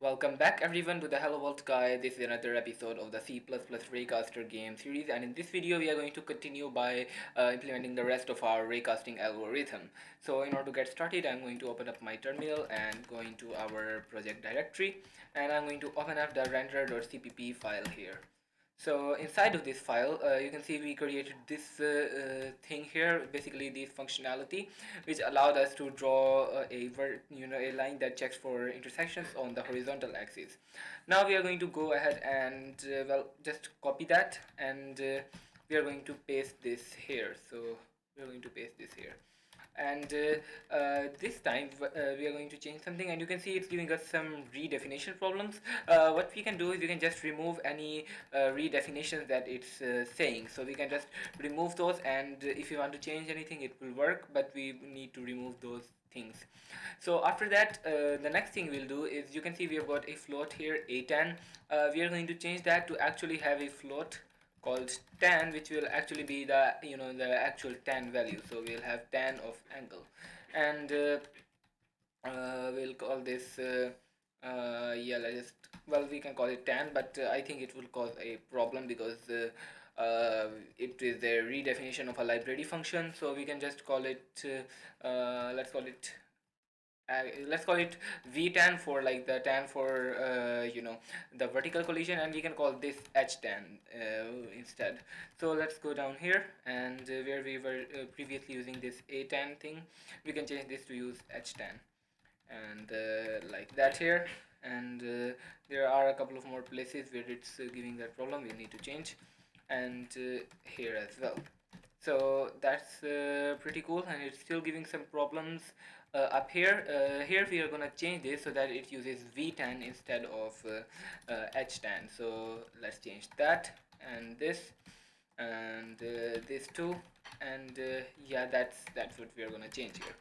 Welcome back everyone to the Hello World Guide. This is another episode of the C++ Raycaster game series, and in this video we are going to continue by implementing the rest of our raycasting algorithm. So in order to get started, I'm going to open up my terminal and go into our project directory, and I'm going to open up the render.cpp file here. So inside of this file, you can see we created this thing here, basically this functionality, which allowed us to draw a line that checks for intersections on the horizontal axis. Now we are going to go ahead and just copy that, and we are going to paste this here. So we are going to paste this here, and this time we are going to change something, and you can see it's giving us some redefinition problems. What we can do is we can just remove any redefinitions that it's saying, so we can just remove those, and if you want to change anything it will work, but we need to remove those things. So after that, the next thing we'll do is, you can see we have got a float here, a10. We are going to change that to actually have a float called tan, which will actually be the actual tan value. So we'll have tan of angle, and we'll call this yeah, let's just, well, we can call it tan, but I think it will cause a problem because it is a redefinition of a library function. So we can just call it let's call it let's call it v-tan, for like the tan for the vertical collision, and we can call this h-tan instead. So let's go down here, and where we were previously using this a-tan thing, we can change this to use h-tan, and like that here. And there are a couple of more places where it's giving that problem we need to change, and here as well. So that's pretty cool, and it's still giving some problems up here. Here we are gonna change this so that it uses vtan instead of htan. So let's change that, and this, and this too, and yeah, that's what we are gonna change here.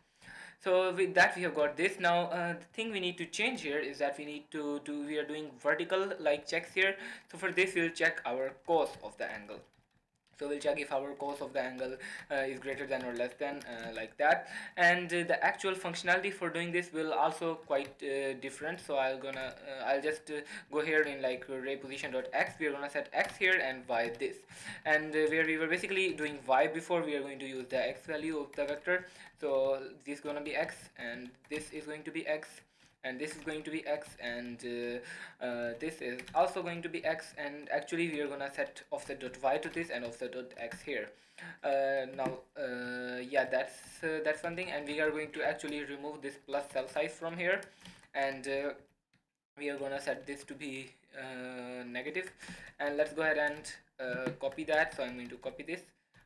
So with that we have got this. Now the thing we need to change here is that we need to do, we are doing vertical like checks here. So for this we'll check our cos of the angle. So we'll check if our cos of the angle is greater than or less than, like that. And the actual functionality for doing this will also quite different. So I'll just go here in like ray position.x. We are gonna set x here and y this, and where we were basically doing y before, we are going to use the x value of the vector. So this is gonna be x, and this is going to be x, and this is going to be x, and this is also going to be x, and actually we are gonna set offset.y to this and offset.x here. Now yeah, that's something, and we are going to actually remove this plus cell size from here, and we are gonna set this to be negative. And let's go ahead and copy that. So I'm going to copy this,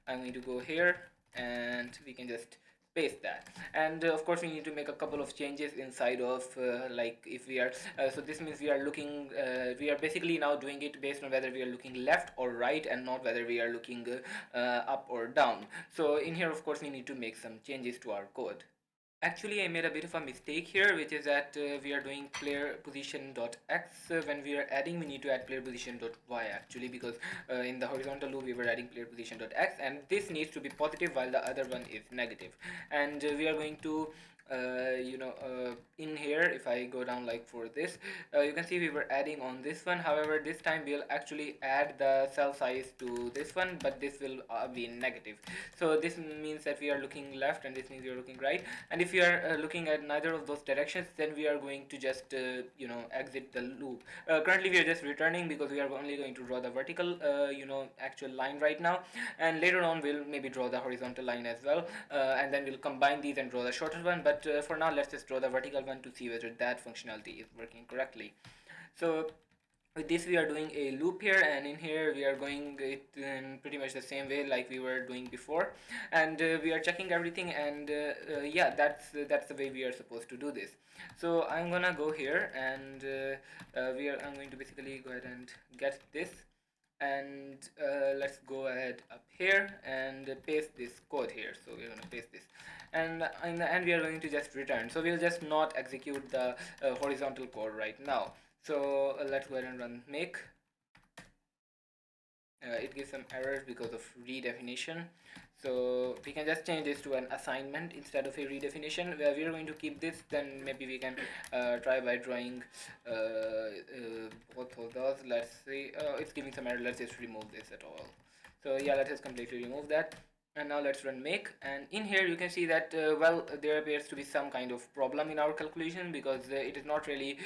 I'm going to go here, and we can just paste that. And of course we need to make a couple of changes inside of like if we are so this means we are looking we are basically now doing it based on whether we are looking left or right, and not whether we are looking up or down. So in here of course we need to make some changes to our code. Actually, I made a bit of a mistake here, which is that we are doing player position dot x. When we are adding, we need to add player position dot y actually, because in the horizontal loop we were adding player position dot x, and this needs to be positive while the other one is negative. And we are going to in here, if I go down like for this, you can see we were adding on this one. However, this time we'll actually add the cell size to this one, but this will be negative. So this means that we are looking left, and this means we are looking right. And if we are looking at neither of those directions, then we are going to just exit the loop. Currently we are just returning because we are only going to draw the vertical actual line right now, and later on we'll maybe draw the horizontal line as well, and then we'll combine these and draw the shorter one. But for now let's just draw the vertical one to see whether that functionality is working correctly. So with this we are doing a loop here, and in here we are going it in pretty much the same way like we were doing before, and we are checking everything, and yeah, that's the way we are supposed to do this. So I'm gonna go here, and I'm going to basically go ahead and get this, and let's go ahead up here and paste this code here. So we're going to paste this, and in the end we are going to just return. So we'll just not execute the horizontal code right now. So let's go ahead and run make, it gives some errors because of redefinition. So we can just change this to an assignment instead of a redefinition. Where we're going to keep this, then maybe we can try by drawing both of those. Let's see, it's giving some error. Let's just remove this at all. So yeah, let's just completely remove that. And now let's run make, and in here you can see that well, there appears to be some kind of problem in our calculation, because it is not really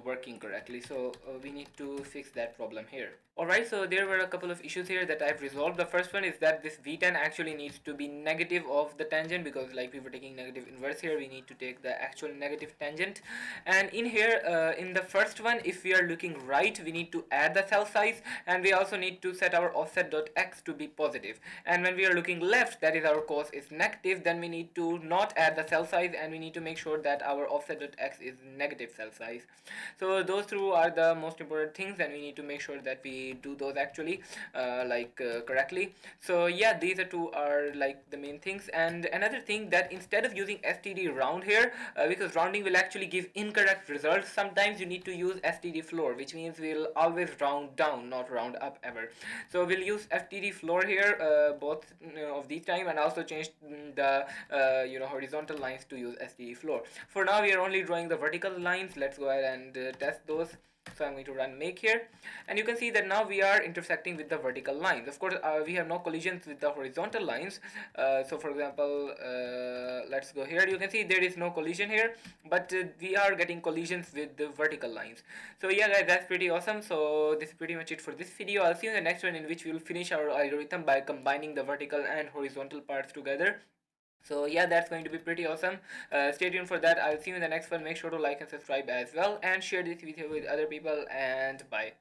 working correctly. So we need to fix that problem here. Alright, so there were a couple of issues here that I've resolved. The first one is that this v10 actually needs to be negative of the tangent, because like we were taking negative inverse here, we need to take the actual negative tangent. And in here, in the first one, if we are looking right, we need to add the cell size, and we also need to set our offset.x to be positive. And when we are looking left, that is our cos is negative, then we need to not add the cell size, and we need to make sure that our offset.x is negative cell size. So those two are the most important things, and we need to make sure that we do those actually correctly. So yeah, these are two are like the main things. And another thing, that instead of using std round here, because rounding will actually give incorrect results, sometimes you need to use std floor, which means we'll always round down, not round up ever. So we'll use std floor here, both of these time, and also change the horizontal lines to use std floor. For now we are only drawing the vertical lines. Let's go ahead and test those. So I'm going to run make here, and you can see that now we are intersecting with the vertical lines. Of course, we have no collisions with the horizontal lines. So for example, let's go here. You can see there is no collision here, but we are getting collisions with the vertical lines. So yeah guys, that's pretty awesome. So this is pretty much it for this video. I'll see you in the next one, in which we will finish our algorithm by combining the vertical and horizontal parts together. So yeah, that's going to be pretty awesome. Stay tuned for that. I'll see you in the next one. Make sure to like and subscribe as well, and share this video with other people, and bye.